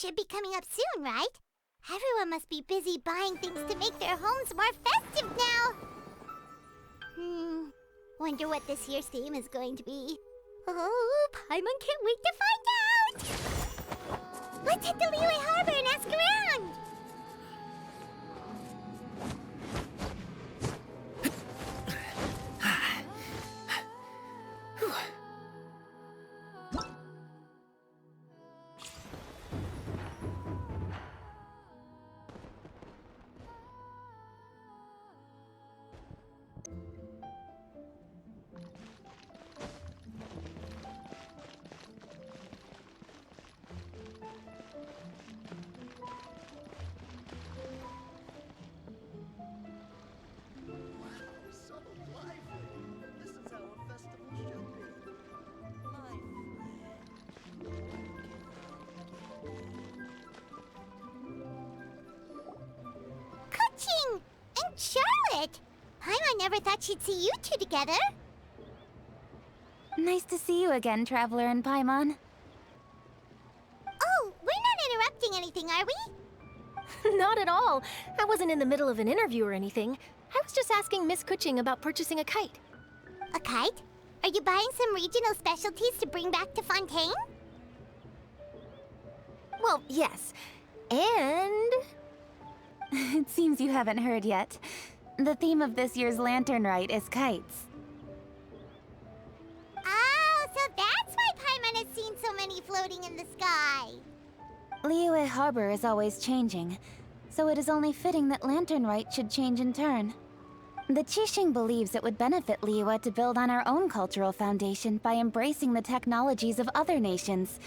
should be coming up soon, right? Everyone must be busy buying things to make their homes more festive now. Wonder what this year's theme is going to be. Oh, Paimon can't wait to find out! Let's head to Liyue Harbor and ask around! And Charlotte! Paimon never thought she'd see you two together. Nice to see you again, Traveler and Paimon. Oh, we're not interrupting anything, are we? Not at all. I wasn't in the middle of an interview or anything. I was just asking Miss Kuching about purchasing a kite. A kite? Are you buying some regional specialties to bring back to Fontaine? Well, yes. And... It seems you haven't heard yet. The theme of this year's lantern rite is kites. Oh, so that's why Paimon has seen so many floating in the sky. Liyue Harbor is always changing, so it is only fitting that lantern rite should change in turn. The Qixing believes it would benefit Liyue to build on our own cultural foundation by embracing the technologies of other nations.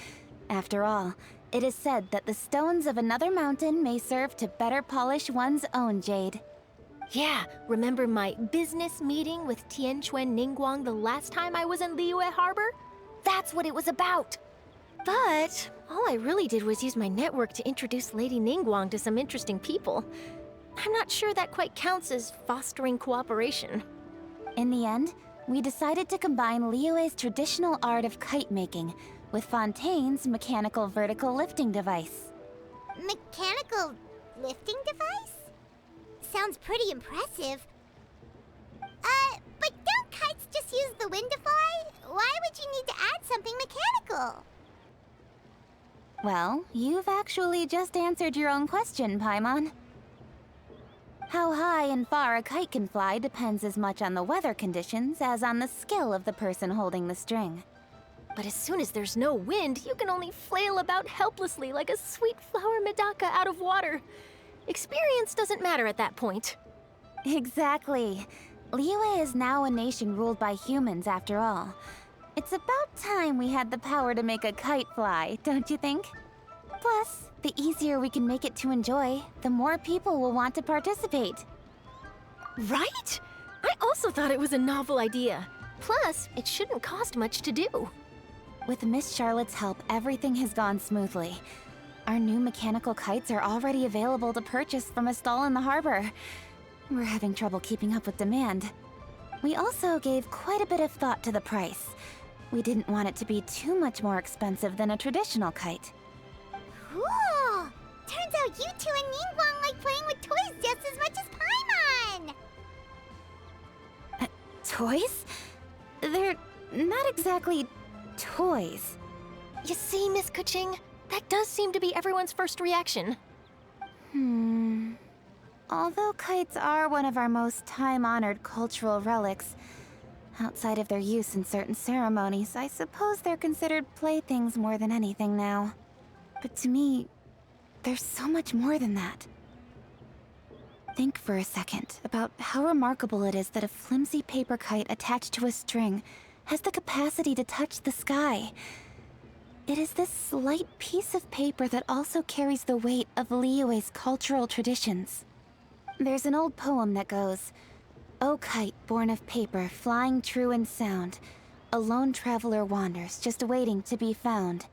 After all, it is said that the stones of another mountain may serve to better polish one's own jade. Yeah, remember my business meeting with Tianquan Ningguang the last time I was in Liyue Harbor? That's what it was about. But all I really did was use my network to introduce Lady Ningguang to some interesting people. I'm not sure that quite counts as fostering cooperation. In the end, we decided to combine Liyue's traditional art of kite making with Fontaine's mechanical vertical lifting device. Mechanical lifting device? Sounds pretty impressive. But don't kites just use the wind to fly? Why would you need to add something mechanical? Well, you've actually just answered your own question, Paimon. How high and far a kite can fly depends as much on the weather conditions as on the skill of the person holding the string. But as soon as there's no wind, you can only flail about helplessly like a sweet flower medaka out of water. Experience doesn't matter at that point. Exactly. Liyue is now a nation ruled by humans, after all. It's about time we had the power to make a kite fly, don't you think? Plus, the easier we can make it to enjoy, the more people will want to participate. Right? I also thought it was a novel idea. Plus, it shouldn't cost much to do. With Miss Charlotte's help, everything has gone smoothly. Our new mechanical kites are already available to purchase from a stall in the harbor. We're having trouble keeping up with demand. We also gave quite a bit of thought to the price. We didn't want it to be too much more expensive than a traditional kite. Cool! Turns out you two and Ningguang like playing with toys just as much as Paimon! Toys? They're not exactly toys. You see, Miss Kuching? That does seem to be everyone's first reaction. Although kites are one of our most time-honored cultural relics, outside of their use in certain ceremonies, I suppose they're considered playthings more than anything now. But to me, there's so much more than that. Think for a second about how remarkable it is that a flimsy paper kite attached to a string has the capacity to touch the sky. It is this slight piece of paper that also carries the weight of Liyue's cultural traditions. There's an old poem that goes, "O kite born of paper, flying true in sound, a lone traveler wanders, just waiting to be found."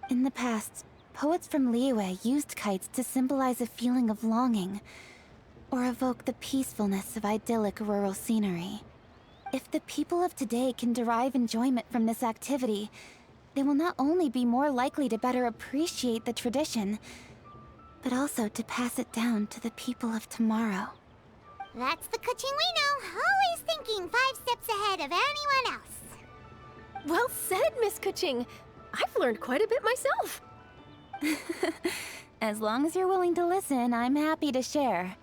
In the past, poets from Liyue used kites to symbolize a feeling of longing, or evoke the peacefulness of idyllic rural scenery. If the people of today can derive enjoyment from this activity, they will not only be more likely to better appreciate the tradition, but also to pass it down to the people of tomorrow. That's the Kuching we know, always thinking 5 steps ahead of anyone else. Well said, Miss Kuching. I've learned quite a bit myself. As long as you're willing to listen, I'm happy to share.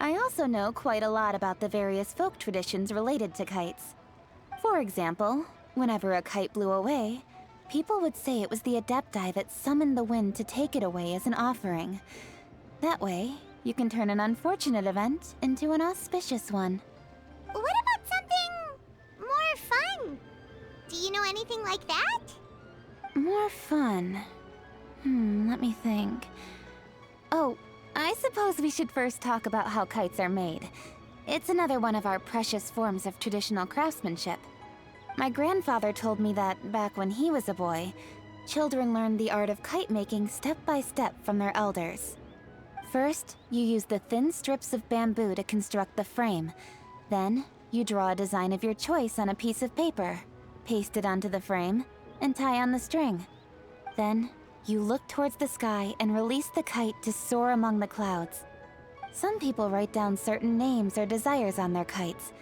I also know quite a lot about the various folk traditions related to kites. For example, whenever a kite blew away, people would say it was the Adepti that summoned the wind to take it away as an offering. That way, you can turn an unfortunate event into an auspicious one. What about something more fun? Do you know anything like that? More fun. Let me think. Oh, I suppose we should first talk about how kites are made. It's another one of our precious forms of traditional craftsmanship. My grandfather told me that back when he was a boy, children learned the art of kite making step by step from their elders. First, you use the thin strips of bamboo to construct the frame. Then, you draw a design of your choice on a piece of paper, paste it onto the frame, and tie on the string. Then, you look towards the sky and release the kite to soar among the clouds. Some people write down certain names or desires on their kites,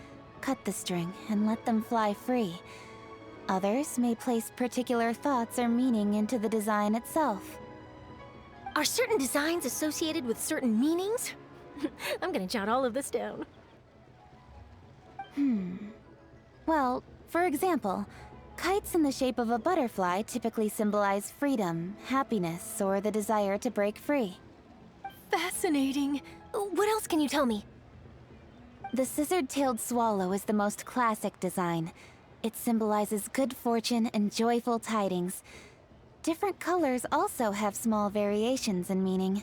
cut the string, and let them fly free. Others may place particular thoughts or meaning into the design itself. Are certain designs associated with certain meanings? I'm gonna jot all of this down. Well, for example, kites in the shape of a butterfly typically symbolize freedom, happiness, or the desire to break free. Fascinating. What else can you tell me? The scissor-tailed swallow is the most classic design. It symbolizes good fortune and joyful tidings. Different colors also have small variations in meaning.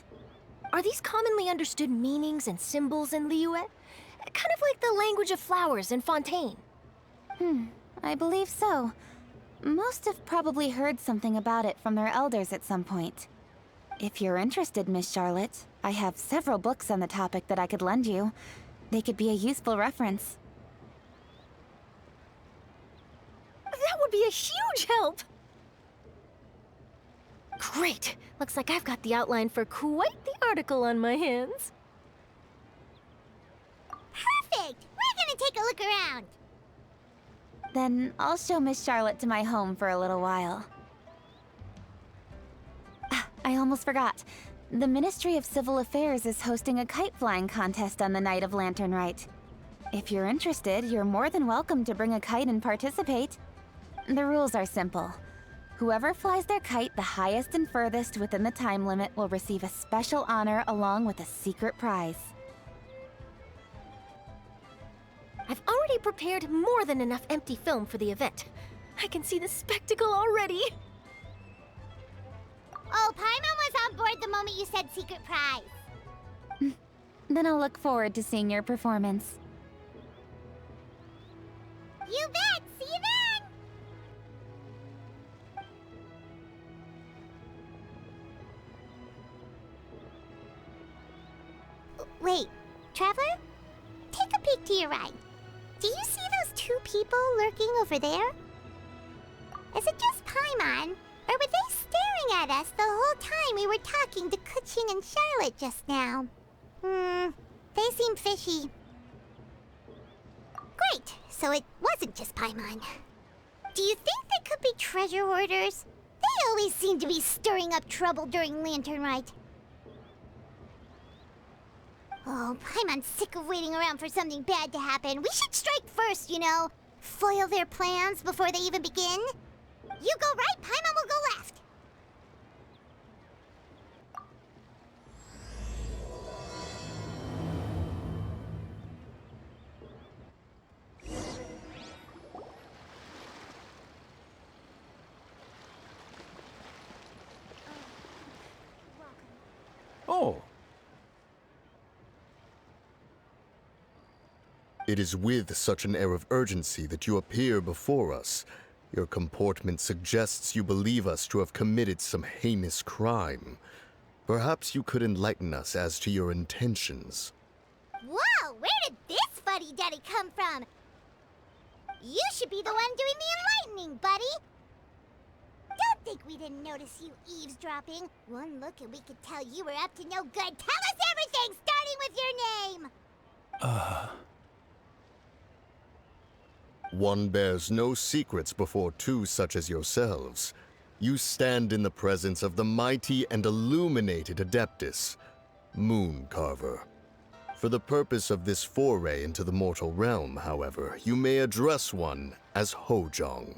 Are these commonly understood meanings and symbols in Liyue? Kind of like the language of flowers in Fontaine. I believe so. Most have probably heard something about it from their elders at some point. If you're interested, Miss Charlotte, I have several books on the topic that I could lend you. They could be a useful reference. That would be a huge help! Great! Looks like I've got the outline for quite the article on my hands. Perfect! We're gonna take a look around. Then I'll show Miss Charlotte to my home for a little while. I almost forgot. The Ministry of Civil Affairs is hosting a kite flying contest on the night of Lantern Rite. If you're interested, you're more than welcome to bring a kite and participate. The rules are simple. Whoever flies their kite the highest and furthest within the time limit will receive a special honor along with a secret prize. I've already prepared more than enough empty film for the event. I can see the spectacle already. Oh, Paimon was on board the moment you said secret prize. Then I'll look forward to seeing your performance. You bet! See you then! Wait, Traveler? Take a peek to your right. Do you see those 2 people lurking over there? Is it just Paimon, or were they staring at us the whole time we were talking to Kuching and Charlotte just now? They seem fishy. Great, so it wasn't just Paimon. Do you think they could be treasure hoarders? They always seem to be stirring up trouble during Lantern Rite. Oh, Paimon's sick of waiting around for something bad to happen. We should strike first, you know. Foil their plans before they even begin. You go right, Paimon will go left. Oh. It is with such an air of urgency that you appear before us. Your comportment suggests you believe us to have committed some heinous crime. Perhaps you could enlighten us as to your intentions. Whoa, where did this fuddy-duddy come from? should be the one doing the enlightening, buddy. Don't think we didn't notice you eavesdropping. One look and we could tell you were up to no good. Tell us everything, starting with your name. One bears no secrets before two such as yourselves. You stand in the presence of the mighty and illuminated Adeptus, Moon Carver. For the purpose of this foray into the mortal realm, however, you may address one as Hojong.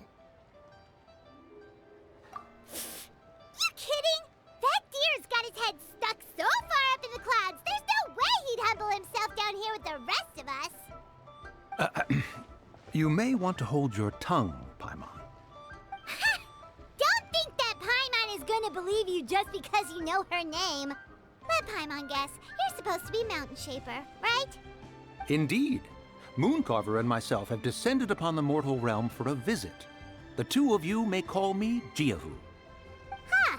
You kidding? That deer's got his head stuck so far up in the clouds, there's no way he'd humble himself down here with the rest of us. You may want to hold your tongue, Paimon. Don't think that Paimon is gonna believe you just because you know her name. Let Paimon guess. You're supposed to be Mountain Shaper, right? Indeed. Mooncarver and myself have descended upon the mortal realm for a visit. The two of you may call me Jiahu. Huh.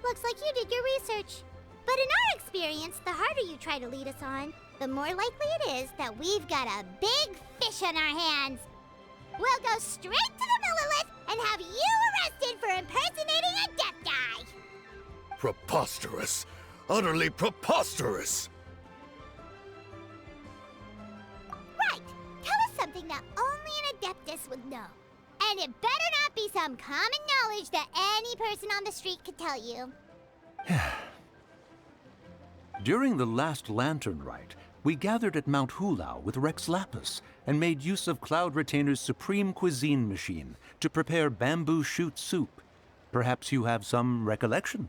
Looks like you did your research. But in our experience, the harder you try to lead us on, the more likely it is that we've got a big fish on our hands. We'll go straight to the Millilith and have you arrested for impersonating a deaf guy. Preposterous! Utterly preposterous! Right. Tell us something that only an Adeptus would know. And it better not be some common knowledge that any person on the street could tell you. During the last lantern rite, we gathered at Mount Hulao with Rex Lapis and made use of Cloud Retainer's supreme cuisine machine to prepare bamboo shoot soup. Perhaps you have some recollection?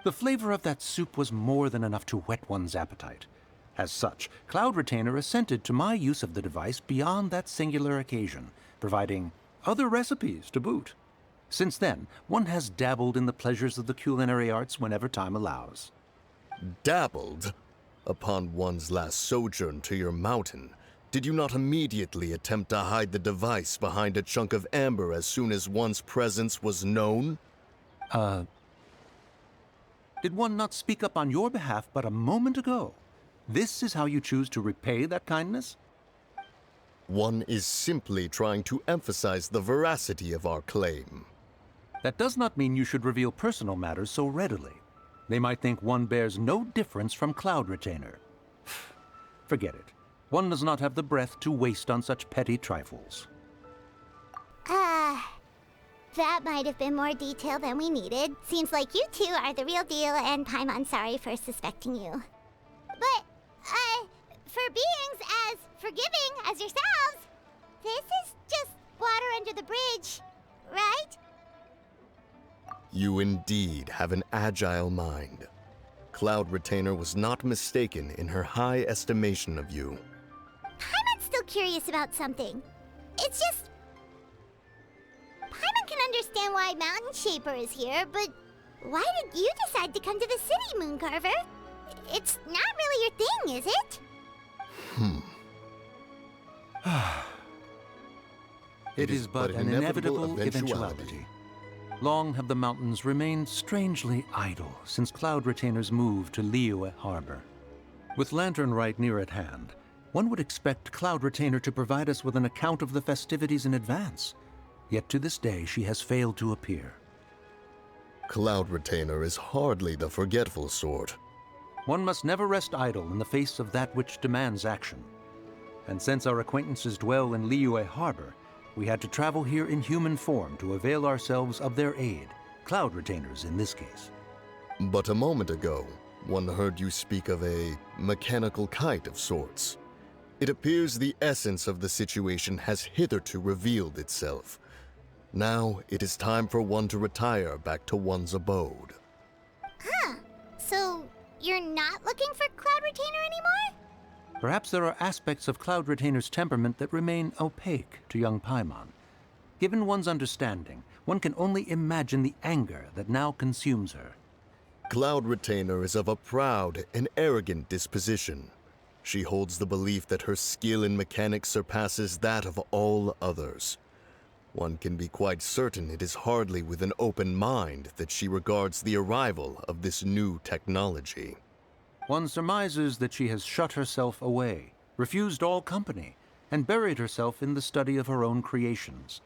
The flavor of that soup was more than enough to whet one's appetite. As such, Cloud Retainer assented to my use of the device beyond that singular occasion, providing other recipes to boot. Since then, one has dabbled in the pleasures of the culinary arts whenever time allows. Dabbled? Upon one's last sojourn to your mountain, did you not immediately attempt to hide the device behind a chunk of amber as soon as one's presence was known? Did one not speak up on your behalf but a moment ago? This is how you choose to repay that kindness? One is simply trying to emphasize the veracity of our claim. That does not mean you should reveal personal matters so readily. They might think one bears no difference from Cloud Retainer. Forget it. One does not have the breath to waste on such petty trifles. That might have been more detail than we needed. Seems like you two are the real deal, and Paimon's sorry for suspecting you. But, for beings as forgiving as yourselves, this is just water under the bridge, right? You indeed have an agile mind. Cloud Retainer was not mistaken in her high estimation of you. Paimon's still curious about something. It's just... Paimon can understand why Mountain Shaper is here, but why did you decide to come to the city, Mooncarver? It's not really your thing, is it? It is but an inevitable eventuality. Long have the mountains remained strangely idle since Cloud Retainer's move to Liyue Harbor. With Lantern Rite near at hand, one would expect Cloud Retainer to provide us with an account of the festivities in advance. Yet to this day she has failed to appear. Cloud Retainer is hardly the forgetful sort. One must never rest idle in the face of that which demands action. And since our acquaintances dwell in Liyue Harbor, we had to travel here in human form to avail ourselves of their aid, Cloud Retainers in this case. But a moment ago, one heard you speak of a mechanical kite of sorts. It appears the essence of the situation has hitherto revealed itself. Now it is time for one to retire back to one's abode. Huh. So, you're not looking for Cloud Retainer anymore? Perhaps there are aspects of Cloud Retainer's temperament that remain opaque to young Paimon. Given one's understanding, one can only imagine the anger that now consumes her. Cloud Retainer is of a proud and arrogant disposition. She holds the belief that her skill in mechanics surpasses that of all others. One can be quite certain it is hardly with an open mind that she regards the arrival of this new technology. One surmises that she has shut herself away, refused all company, and buried herself in the study of her own creations.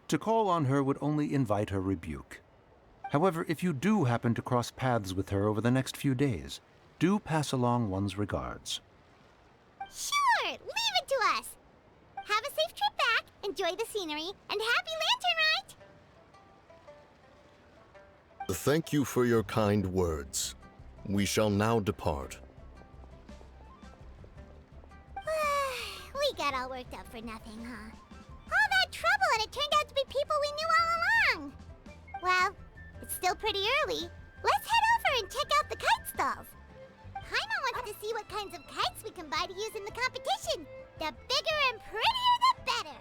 To call on her would only invite her rebuke. However, if you do happen to cross paths with her over the next few days, do pass along one's regards. Sure, leave it to us. Have a safe trip back, enjoy the scenery, and happy lantern ride! Thank you for your kind words. We shall now depart. We got all worked up for nothing, huh? All that trouble and it turned out to be people we knew all along! Well, it's still pretty early. Let's head over and check out the kite stalls. Paimon wanted to see what kinds of kites we can buy to use in the competition. The bigger and prettier, the better!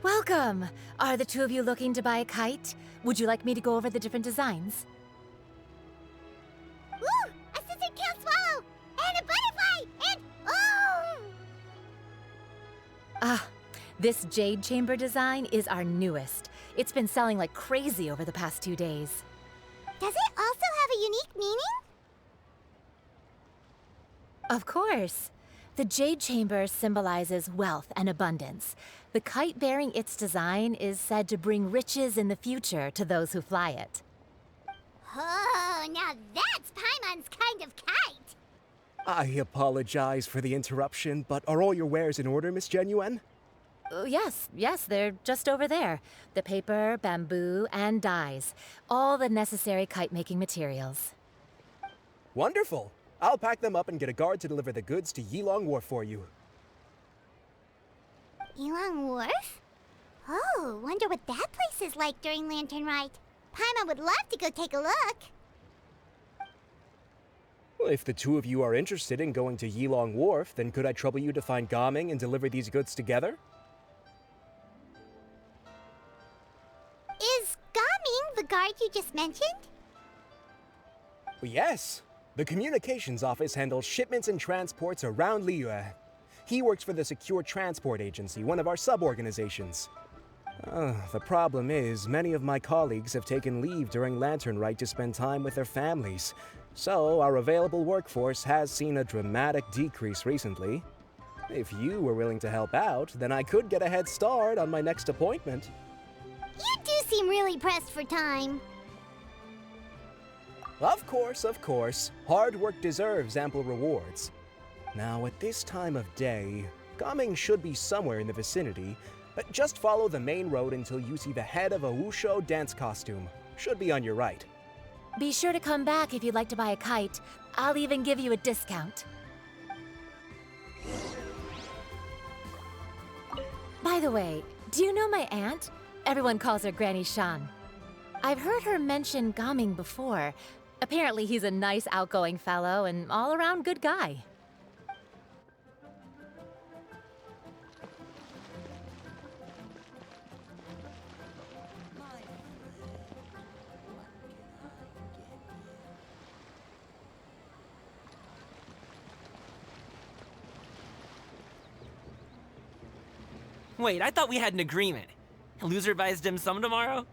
Welcome! Are the two of you looking to buy a kite? Would you like me to go over the different designs? Ooh! A scissor-tail swallow! And a butterfly! And... oh! This jade chamber design is our newest. It's been selling like crazy over the past 2 days. Does it also have a unique meaning? Of course. The jade chamber symbolizes wealth and abundance. The kite bearing its design is said to bring riches in the future to those who fly it. Oh, now that's Paimon's kind of kite! I apologize for the interruption, but are all your wares in order, Miss Genuine? Yes, they're just over there. The paper, bamboo, and dyes. All the necessary kite-making materials. Wonderful! I'll pack them up and get a guard to deliver the goods to Yilong Wharf for you. Yilong Wharf? Oh, wonder what that place is like during Lantern Rite. Paimon would love to go take a look. Well, if the two of you are interested in going to Yilong Wharf, then could I trouble you to find Gaming and deliver these goods together? Is Gaming the guard you just mentioned? Well, yes. The communications office handles shipments and transports around Liyue. He works for the Secure Transport Agency, one of our sub-organizations. The problem is, many of my colleagues have taken leave during Lantern Rite to spend time with their families. So, our available workforce has seen a dramatic decrease recently. If you were willing to help out, then I could get a head start on my next appointment. You do seem really pressed for time. Of course. Hard work deserves ample rewards. Now, at this time of day, Gaming should be somewhere in the vicinity, but just follow the main road until you see the head of a Wushu dance costume. Should be on your right. Be sure to come back if you'd like to buy a kite. I'll even give you a discount. By the way, do you know my aunt? Everyone calls her Granny Shan. I've heard her mention Gaming before. Apparently he's a nice, outgoing fellow and all-around good guy. Wait, I thought we had an agreement. Loser buys dim sum tomorrow?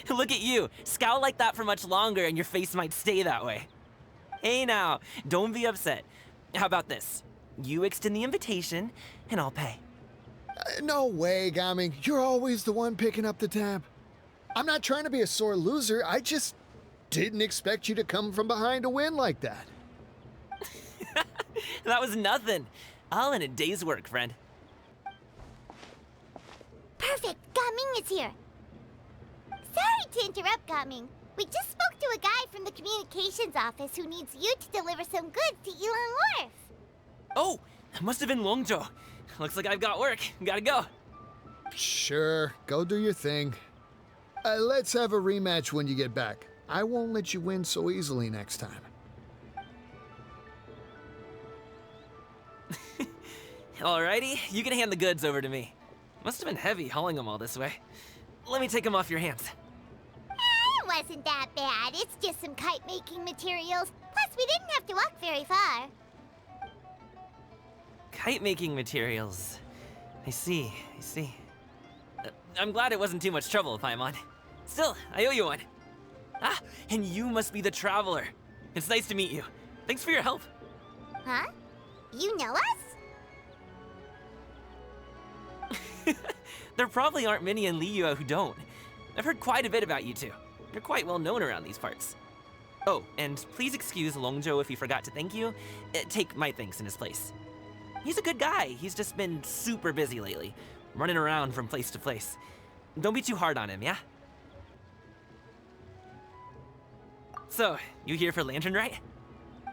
Look at you. Scowl like that for much longer and your face might stay that way. Hey now, don't be upset. How about this? You extend the invitation, and I'll pay. No way, Gaming. You're always the one picking up the tab. I'm not trying to be a sore loser. I just didn't expect you to come from behind to win like that. That was nothing. All in a day's work, friend. Perfect! Gaming is here! Sorry to interrupt, Gaming. We just spoke to a guy from the communications office who needs you to deliver some goods to Yilong Wharf. Oh, that must have been Longzhou. Looks like I've got work. Gotta go. Sure, go do your thing. Let's have a rematch when you get back. I won't let you win so easily next time. Alrighty, you can hand the goods over to me. Must have been heavy hauling them all this way. Let me take them off your hands. It wasn't that bad. It's just some kite-making materials. Plus, we didn't have to walk very far. Kite-making materials. I see. I'm glad it wasn't too much trouble, Paimon. Still, I owe you one. Ah, and you must be the traveler. It's nice to meet you. Thanks for your help. Huh? You know us? There probably aren't many in Liyue who don't. I've heard quite a bit about you two. You're quite well known around these parts. Oh, and please excuse Longzhou if he forgot to thank you. Take my thanks in his place. He's a good guy. He's just been super busy lately, running around from place to place. Don't be too hard on him, yeah? So, you here for Lantern Rite?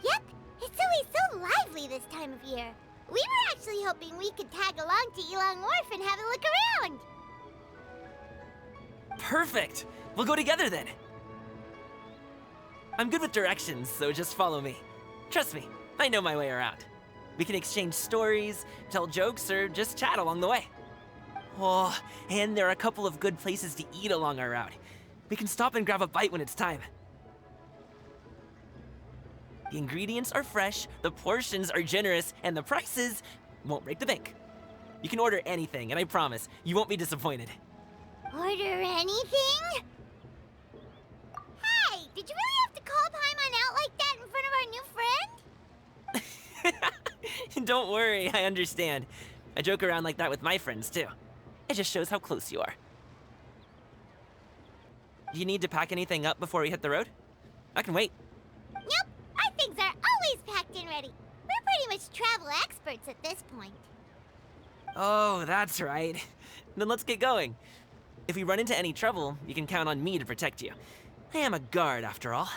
Yep, it's always so lively this time of year. We were actually hoping we could tag along to Yilong Wharf and have a look around. Perfect! We'll go together then. I'm good with directions, so just follow me. Trust me, I know my way around. We can exchange stories, tell jokes, or just chat along the way. Oh, and there are a couple of good places to eat along our route. We can stop and grab a bite when it's time. The ingredients are fresh, the portions are generous, and the prices won't break the bank. You can order anything, and I promise, you won't be disappointed. Order anything? Hey, did you really have to call Paimon out like that in front of our new friend? Don't worry, I understand. I joke around like that with my friends, too. It just shows how close you are. Do you need to pack anything up before we hit the road? I can wait. Nope, our things are always packed and ready. We're pretty much travel experts at this point. Oh, that's right. Then let's get going. If we run into any trouble, you can count on me to protect you. I am a guard, after all.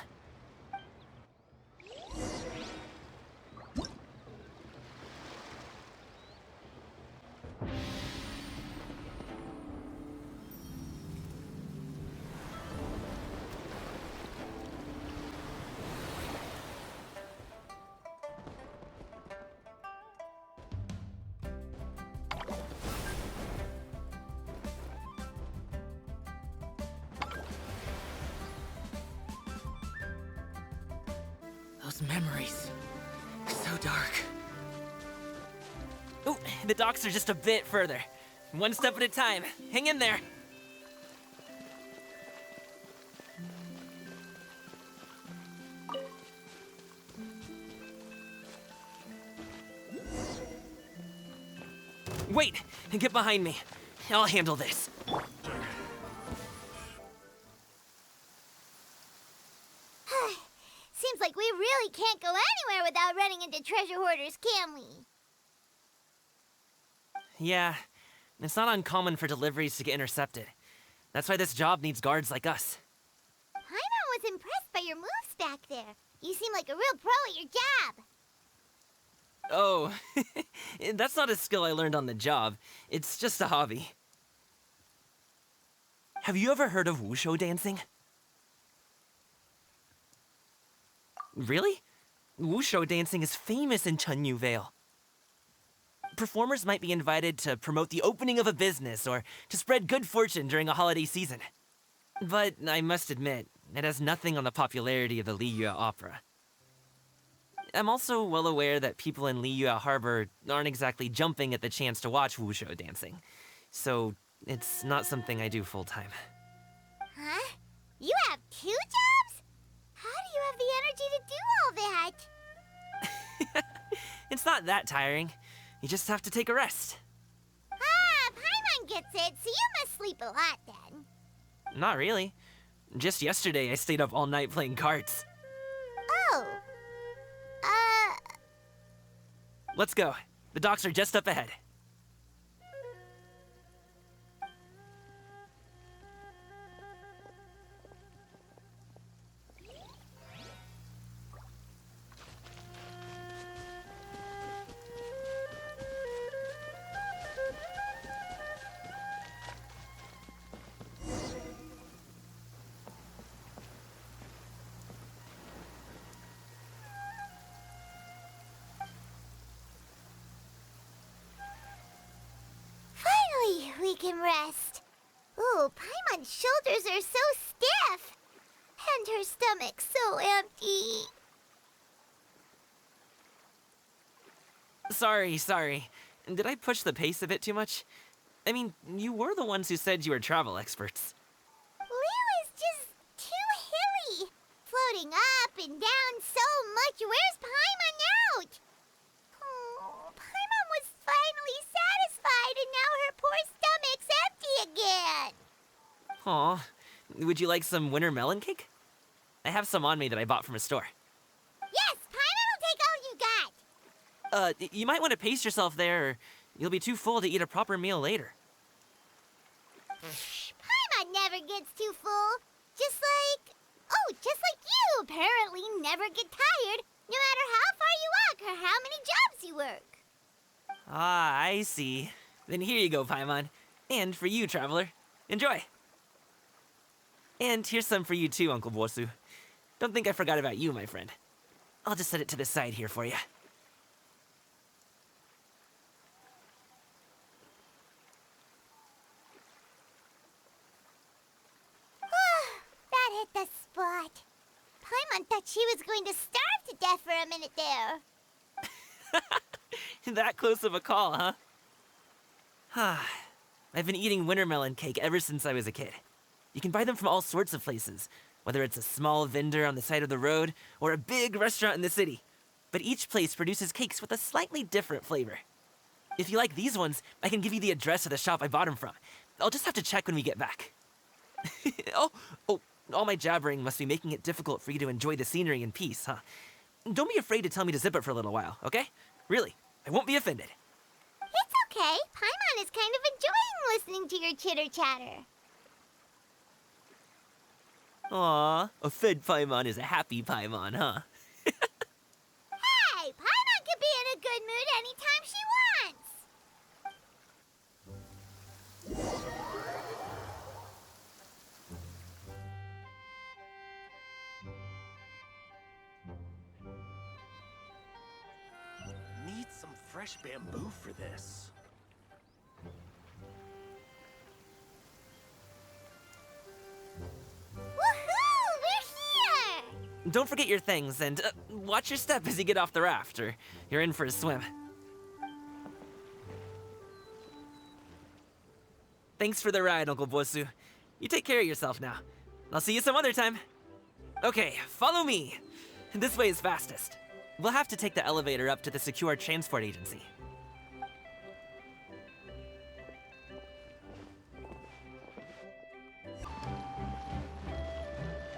Those memories. So dark. Ooh, the docks are just a bit further. One step at a time. Hang in there. Wait! Get behind me. I'll handle this. Seems like we really can't go anywhere without running into treasure hoarders, can we? Yeah, it's not uncommon for deliveries to get intercepted. That's why this job needs guards like us. Paimon was impressed by your moves back there. You seem like a real pro at your job. Oh, that's not a skill I learned on the job. It's just a hobby. Have you ever heard of wushu dancing? Really? Wushu dancing is famous in Chunyu Vale. Performers might be invited to promote the opening of a business or to spread good fortune during a holiday season. But I must admit, it has nothing on the popularity of the Liyue opera. I'm also well aware that people in Liyue Harbor aren't exactly jumping at the chance to watch wushu dancing. So it's not something I do full-time. Huh? You have 2 jobs? How do you have the energy to do all that? It's not that tiring. You just have to take a rest. Ah, Paimon gets it, so you must sleep a lot then. Not really. Just yesterday, I stayed up all night playing cards. Oh. Let's go. The docks are just up ahead. Finally, we can rest. Ooh, Paimon's shoulders are so stiff. And her stomach so empty. Sorry. Did I push the pace a bit too much? I mean, you were the ones who said you were travel experts. Liyue is just too hilly. Floating up and down so much. Where's Paimon out? Oh, Paimon was finally satisfied and now her poor stomach's empty again. Aw, would you like some winter melon cake? I have some on me that I bought from a store. Yes, Paimon will take all you got. You might want to pace yourself there, or you'll be too full to eat a proper meal later. Paimon never gets too full. Just like you apparently never get tired, no matter how far you walk or how many jobs you work. Ah, I see. Then here you go, Paimon. And for you, traveler. Enjoy. And here's some for you too, Uncle Bosu. Don't think I forgot about you, my friend. I'll just set it to the side here for you. That hit the spot. Paimon thought she was going to starve to death for a minute there. That close of a call, huh? I've been eating winter melon cake ever since I was a kid. You can buy them from all sorts of places, whether it's a small vendor on the side of the road or a big restaurant in the city. But each place produces cakes with a slightly different flavor. If you like these ones, I can give you the address of the shop I bought them from. I'll just have to check when we get back. Oh, all my jabbering must be making it difficult for you to enjoy the scenery in peace, huh? Don't be afraid to tell me to zip it for a little while, okay? Really, I won't be offended. It's okay. Paimon is kind of enjoying listening to your chitter-chatter. Aw, a fed Paimon is a happy Paimon, huh? Hey, Paimon can be in a good mood anytime she wants. Need some fresh bamboo for this. Woohoo! We're here! Don't forget your things, and watch your step as you get off the raft, or you're in for a swim. Thanks for the ride, Uncle Bosu. You take care of yourself now. I'll see you some other time. Okay, follow me. This way is fastest. We'll have to take the elevator up to the secure transport agency.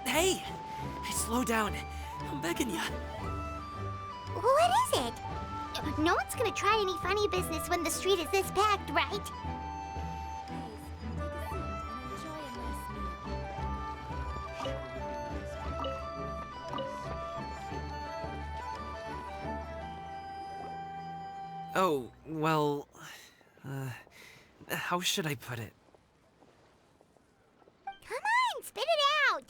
Hey! Slow down. I'm begging ya. What is it? No one's gonna try any funny business when the street is this packed, right? Oh, well... how should I put it? Come on, spit it out!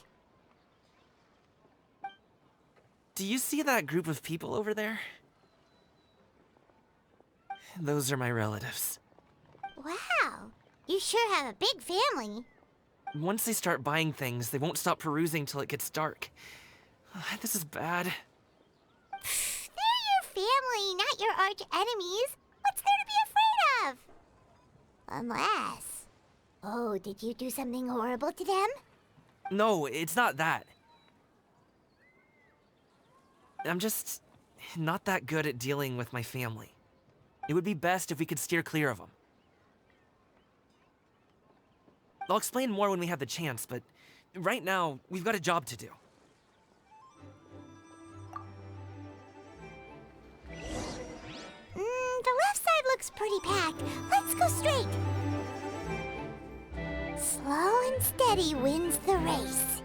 Do you see that group of people over there? Those are my relatives. Wow, you sure have a big family. Once they start buying things, they won't stop perusing till it gets dark. This is bad. They're your family, not your arch enemies. What's there to be afraid of? Unless... Oh, did you do something horrible to them? No, it's not that. I'm just not that good at dealing with my family. It would be best if we could steer clear of them. I'll explain more when we have the chance, but right now, we've got a job to do. The left side looks pretty packed. Let's go straight. Slow and steady wins the race.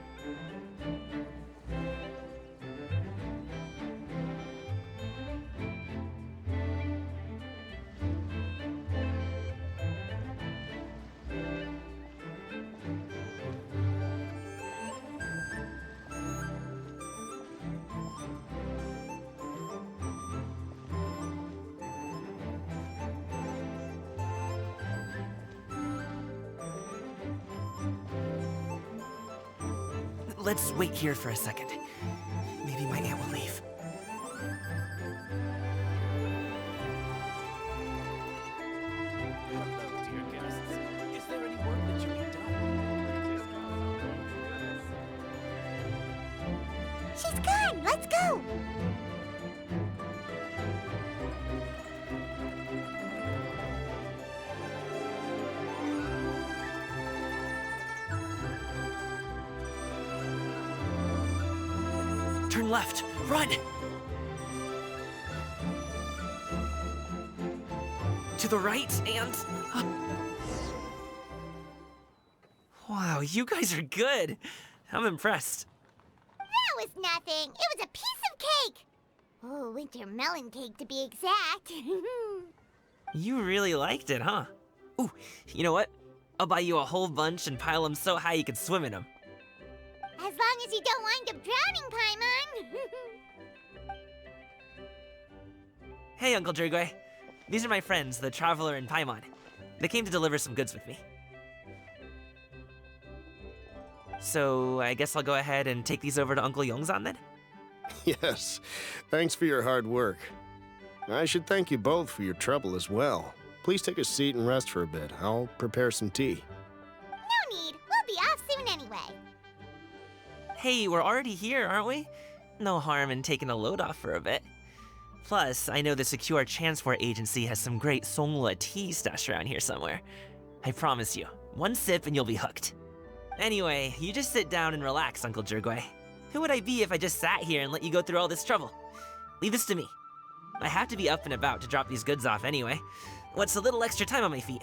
Let's wait here for a second. Maybe my aunt will leave. She's gone! Let's go! Turn left. Run! To the right and... Wow, you guys are good. I'm impressed. That was nothing. It was a piece of cake. Oh, winter melon cake to be exact. You really liked it, huh? Ooh, you know what? I'll buy you a whole bunch and pile them so high you can swim in them. As long as you don't wind up drowning, Paimon. Hey, Uncle Jirgwe. These are my friends, the Traveler and Paimon. They came to deliver some goods with me. So, I guess I'll go ahead and take these over to Uncle Yongzan then? Yes, thanks for your hard work. I should thank you both for your trouble as well. Please take a seat and rest for a bit. I'll prepare some tea. No need. We'll be off soon anyway. Hey, we're already here, aren't we? No harm in taking a load off for a bit. Plus, I know the Secure Transport Agency has some great Songhua tea stashed around here somewhere. I promise you, one sip and you'll be hooked. Anyway, you just sit down and relax, Uncle Jirgwe. Who would I be if I just sat here and let you go through all this trouble? Leave this to me. I have to be up and about to drop these goods off anyway. What's a little extra time on my feet?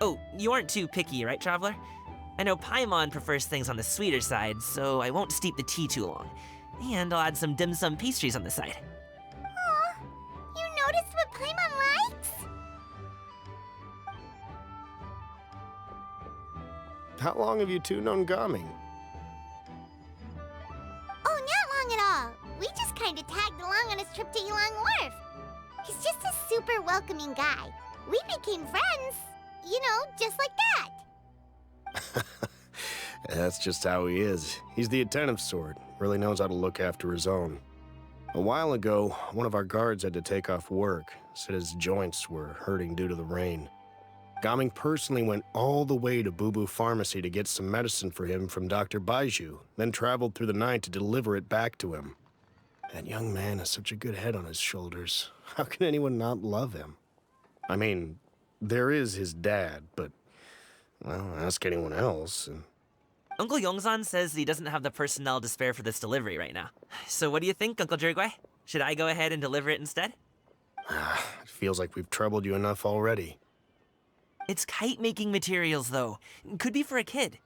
Oh, you aren't too picky, right, Traveler? I know Paimon prefers things on the sweeter side, so I won't steep the tea too long. And I'll add some dim sum pastries on the side. Aw, you noticed what Paimon likes? How long have you two known Gaming? Oh, not long at all. We just kind of tagged along on his trip to Ylang Wharf. He's just a super welcoming guy. We became friends, you know, just like that. That's just how he is. He's the attentive sort, really knows how to look after his own. A while ago, one of our guards had to take off work, said his joints were hurting due to the rain. Gaming personally went all the way to Boo Boo Pharmacy to get some medicine for him from Dr. Baiju, then traveled through the night to deliver it back to him. That young man has such a good head on his shoulders. How can anyone not love him? I mean, there is his dad, but, well, ask anyone else, and... Uncle Yongzan says he doesn't have the personnel to spare for this delivery right now. So what do you think, Uncle Jirgwe? Should I go ahead and deliver it instead? It feels like we've troubled you enough already. It's kite-making materials, though. Could be for a kid.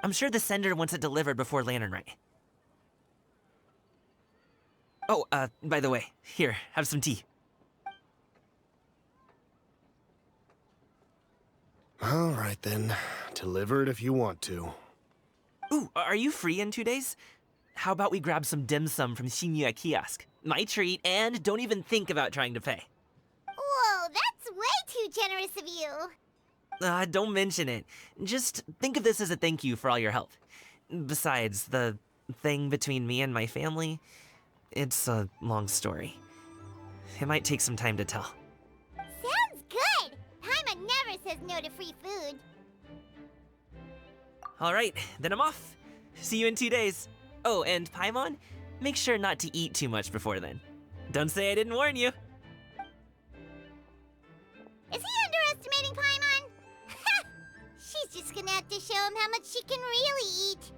I'm sure the sender wants it delivered before Lantern Rite. Oh, by the way, here, have some tea. All right, then. Deliver it if you want to. Ooh, are you free in 2 days? How about we grab some dim sum from Shinya Kiosk? My treat, and don't even think about trying to pay. Whoa, that's way too generous of you. Don't mention it. Just think of this as a thank you for all your help. Besides, the thing between me and my family, it's a long story. It might take some time to tell. Sounds good. Paimon never says no to free food. All right, then I'm off. See you in 2 days. Oh, and Paimon, make sure not to eat too much before then. Don't say I didn't warn you. Is he underestimating Paimon? She's just gonna have to show him how much she can really eat.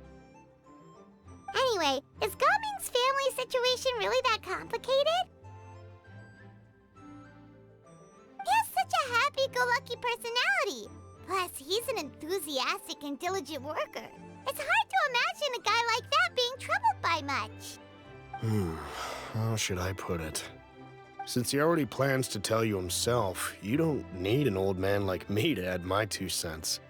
Anyway, is Gaming's family situation really that complicated? He has such a happy-go-lucky personality. Plus, he's an enthusiastic and diligent worker. It's hard to imagine a guy like that being troubled by much. How should I put it? Since he already plans to tell you himself, you don't need an old man like me to add my 2 cents.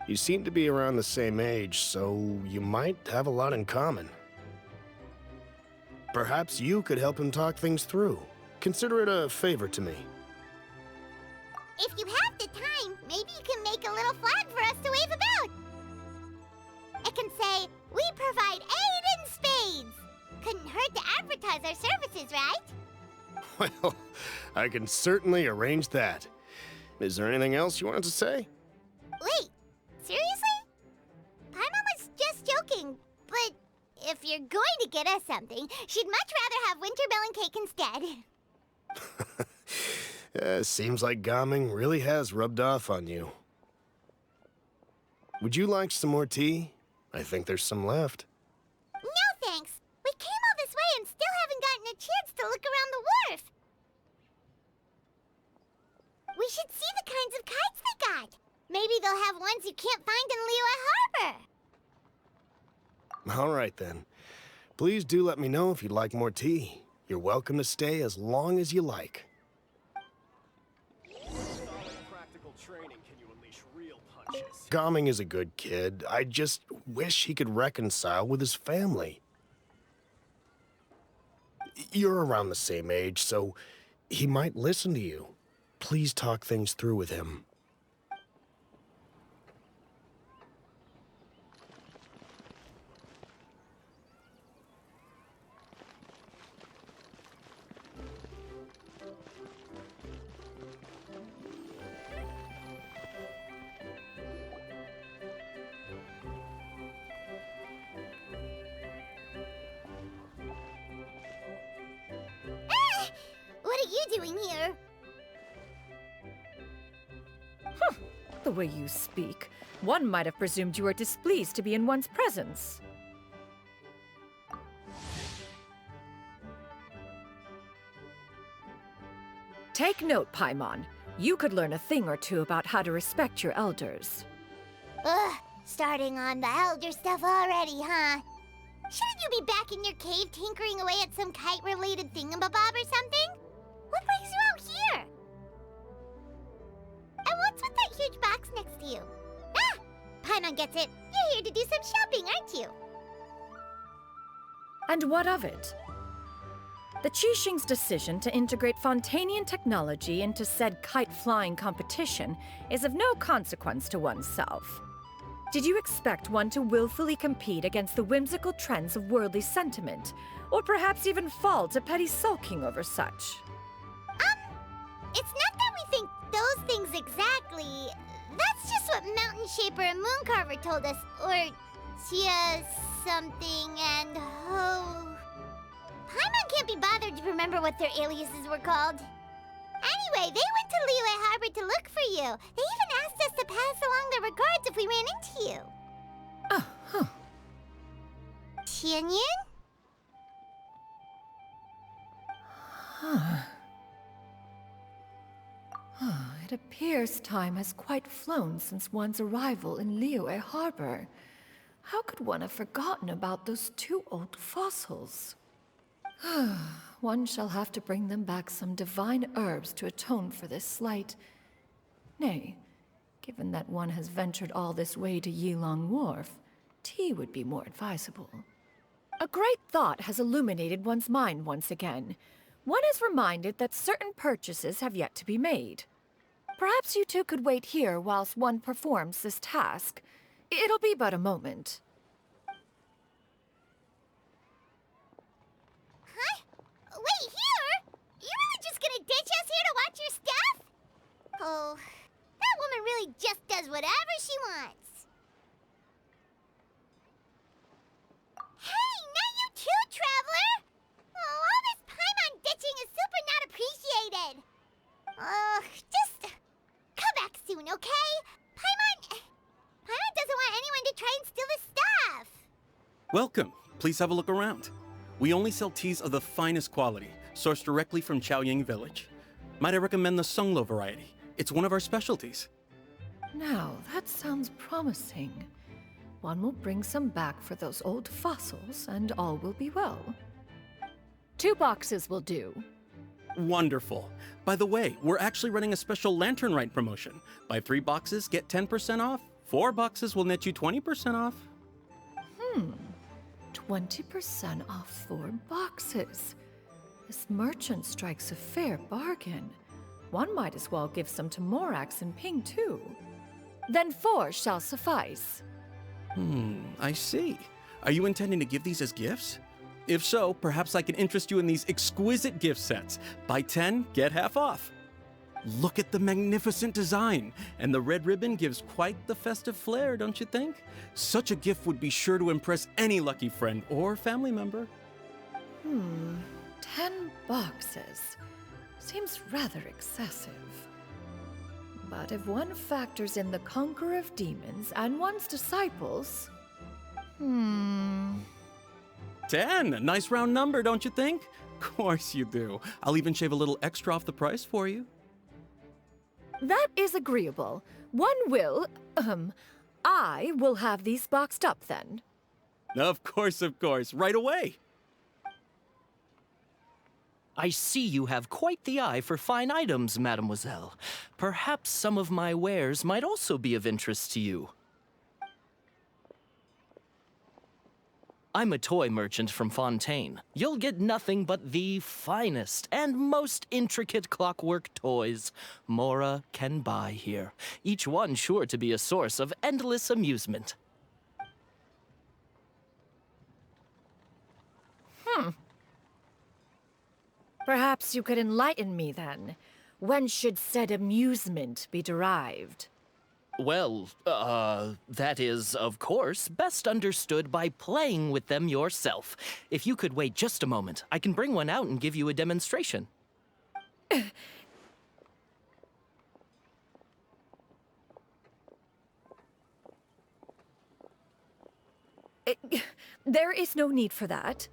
You seem to be around the same age, so you might have a lot in common. Perhaps you could help him talk things through. Consider it a favor to me. If you have the time, maybe you can make a little flag for us to wave about. It can say, "We provide aid in spades." Couldn't hurt to advertise our services, right? Well, I can certainly arrange that. Is there anything else you wanted to say? Wait, seriously? Paimon was just joking, but if you're going to get us something, she'd much rather have wintermelon cake instead. Seems like Gaming really has rubbed off on you. Would you like some more tea? I think there's some left. No thanks. We came all this way and still haven't gotten a chance to look around the wharf. We should see the kinds of kites they got. Maybe they'll have ones you can't find in Liyue Harbor. All right, then. Please do let me know if you'd like more tea. You're welcome to stay as long as you like. Practical training can you unleash real punches. Gaming is a good kid. I just wish he could reconcile with his family. You're around the same age, so he might listen to you. Please talk things through with him. What are you doing here? The way you speak, one might have presumed you were displeased to be in one's presence. Take note, Paimon. You could learn a thing or two about how to respect your elders. Ugh, starting on the elder stuff already, huh? Shouldn't you be back in your cave tinkering away at some kite-related thingamabob or something? What brings you out here? And what's with that huge box next to you? Ah! Paimon gets it. You're here to do some shopping, aren't you? And what of it? The Qixing's decision to integrate Fontanian technology into said kite-flying competition is of no consequence to oneself. Did you expect one to willfully compete against the whimsical trends of worldly sentiment, or perhaps even fall to petty sulking over such? It's not that we think those things exactly. That's just what Mountain Shaper and Mooncarver told us, or Tia something and Ho. Paimon can't be bothered to remember what their aliases were called. Anyway, they went to Liyue Harbor to look for you. They even asked us to pass along their regards if we ran into you. Oh, huh. Tianyin? It appears time has quite flown since one's arrival in Liyue Harbor. How could one have forgotten about those two old fossils? One shall have to bring them back some divine herbs to atone for this slight. Nay, given that one has ventured all this way to Yilong Wharf, tea would be more advisable. A great thought has illuminated one's mind once again. One is reminded that certain purchases have yet to be made. Perhaps you two could wait here whilst one performs this task. It'll be but a moment. Huh? Wait, here? You're really just gonna ditch us here to watch your stuff? Oh, that woman really just does whatever she wants. Hey, not you too, Traveler! Oh, all this Paimon ditching is super not appreciated. Just come back soon, okay? Paimon doesn't want anyone to try and steal his stuff. Welcome. Please have a look around. We only sell teas of the finest quality, sourced directly from Chaoying Village. Might I recommend the Sunglo variety? It's one of our specialties. Now, that sounds promising. One will bring some back for those old fossils, and all will be well. 2 boxes will do. Wonderful. By the way, we're actually running a special Lantern Rite promotion. Buy 3 boxes, get 10% off. 4 boxes will net you 20% off. 20% off 4 boxes. This merchant strikes a fair bargain. One might as well give some to Morax and Ping too. Then 4 shall suffice. I see. Are you intending to give these as gifts? If so, perhaps I can interest you in these exquisite gift sets. Buy 10, get half off. Look at the magnificent design, and the red ribbon gives quite the festive flair, don't you think? Such a gift would be sure to impress any lucky friend or family member. 10 boxes. Seems rather excessive. But if one factors in the conqueror of demons and one's disciples... 10! A nice round number, don't you think? Of course you do. I'll even shave a little extra off the price for you. That is agreeable. One will, I will have these boxed up then. Of course, right away. I see you have quite the eye for fine items, mademoiselle. Perhaps some of my wares might also be of interest to you. I'm a toy merchant from Fontaine. You'll get nothing but the finest and most intricate clockwork toys Mora can buy here, each one sure to be a source of endless amusement. Perhaps you could enlighten me then. When should said amusement be derived? Well, that is, of course, best understood by playing with them yourself. If you could wait just a moment, I can bring one out and give you a demonstration. There is no need for that.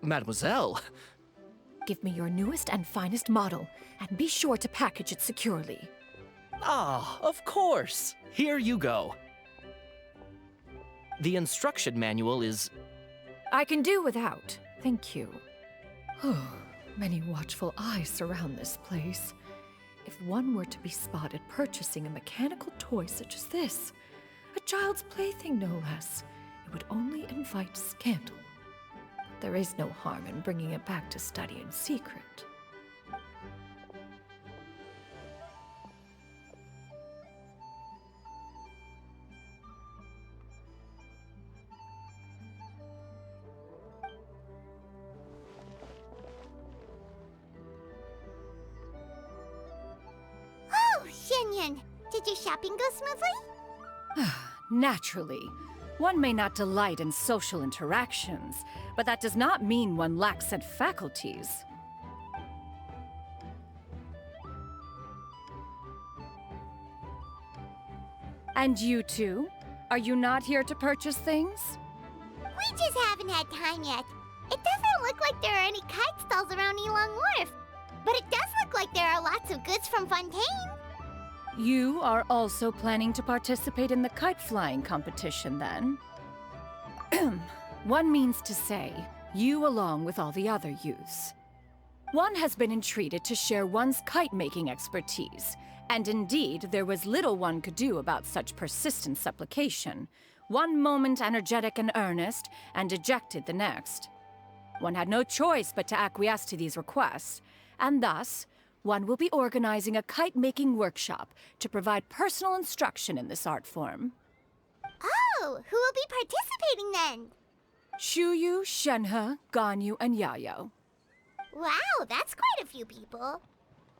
Mademoiselle. Give me your newest and finest model, and be sure to package it securely. Ah, of course. Here you go. The instruction manual is... I can do without, thank you. Oh, many watchful eyes surround this place. If one were to be spotted purchasing a mechanical toy such as this, a child's plaything no less, it would only invite scandal. But there is no harm in bringing it back to study in secret. Did your shopping go smoothly? Naturally. One may not delight in social interactions, but that does not mean one lacks said faculties. And you two? Are you not here to purchase things? We just haven't had time yet. It doesn't look like there are any kite stalls around Elong Wharf, but it does look like there are lots of goods from Fontaine. You are also planning to participate in the kite flying competition, then? One means to say, you along with all the other youths. One has been entreated to share one's kite-making expertise, and indeed, there was little one could do about such persistent supplication. One moment energetic and earnest, and dejected the next. One had no choice but to acquiesce to these requests, and thus, one will be organizing a kite-making workshop to provide personal instruction in this art form. Oh, who will be participating then? Shuyu, Shenhe, Ganyu, and Yayo. Wow, that's quite a few people.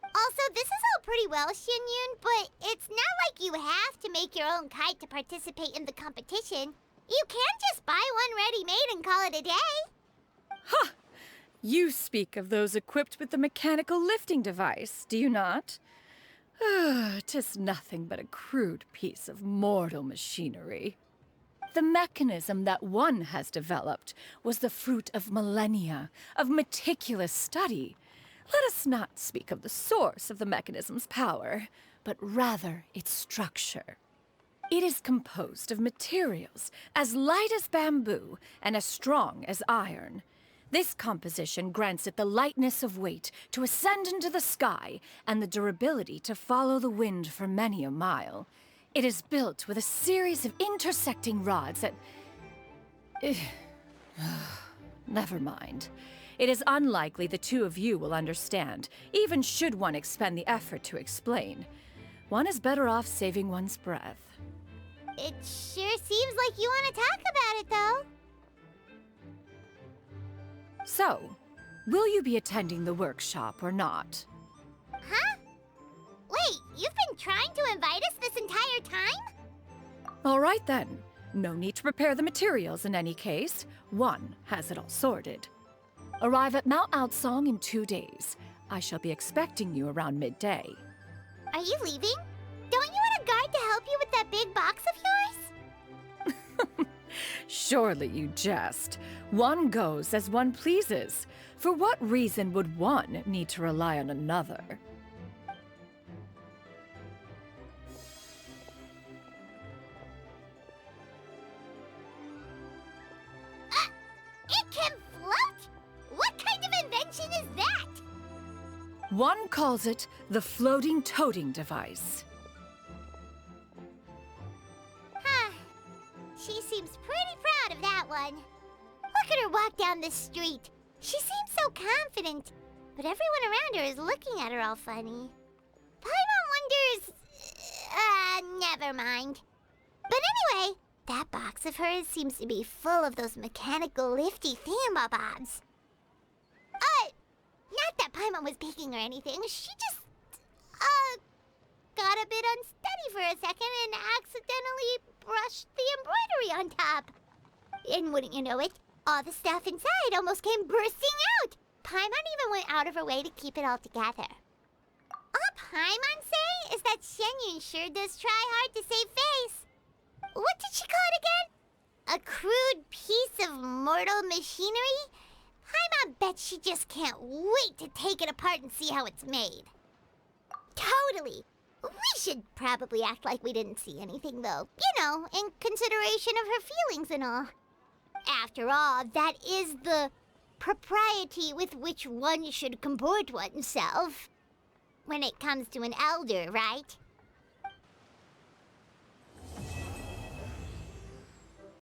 Also, this is all pretty well, Xinyun, but it's not like you have to make your own kite to participate in the competition. You can just buy one ready-made and call it a day. Ha! You speak of those equipped with the mechanical lifting device, do you not? 'Tis nothing but a crude piece of mortal machinery. The mechanism that one has developed was the fruit of millennia of meticulous study. Let us not speak of the source of the mechanism's power, but rather its structure. It is composed of materials as light as bamboo and as strong as iron. This composition grants it the lightness of weight to ascend into the sky and the durability to follow the wind for many a mile. It is built with a series of intersecting rods that... Never mind. It is unlikely the two of you will understand, even should one expend the effort to explain. One is better off saving one's breath. It sure seems like you want to talk about it, though. So, will you be attending the workshop or not? Huh? trying to invite us this entire time? All right then. No need to prepare the materials in any case. One has it all sorted. Arrive at Mount Outsong in 2 days. I shall be expecting you around midday. Are you leaving? Don't you want a guard to help you with that big box of yours? Surely you jest. One goes as one pleases. For what reason would one need to rely on another? It can float? What kind of invention is that? One calls it the floating toting device. Huh. She seems pretty proud of that one. Look at her walk down the street. She seems so confident, but everyone around her is looking at her all funny. Paimon wonders... never mind. But anyway, that box of hers seems to be full of those mechanical lifty thingamabobs. Not that Paimon was peeking or anything. She just, got a bit unsteady for a second and accidentally brushed the embroidery on top. And wouldn't you know it, all the stuff inside almost came bursting out. Paimon even went out of her way to keep it all together. All Paimon say is that Shenyun sure does try hard to save face. What did she call it again? A crude piece of mortal machinery? Paimon bet she just can't wait to take it apart and see how it's made. Totally. We should probably act like we didn't see anything, though. You know, in consideration of her feelings and all. After all, that is the propriety with which one should comport oneself. When it comes to an elder, right?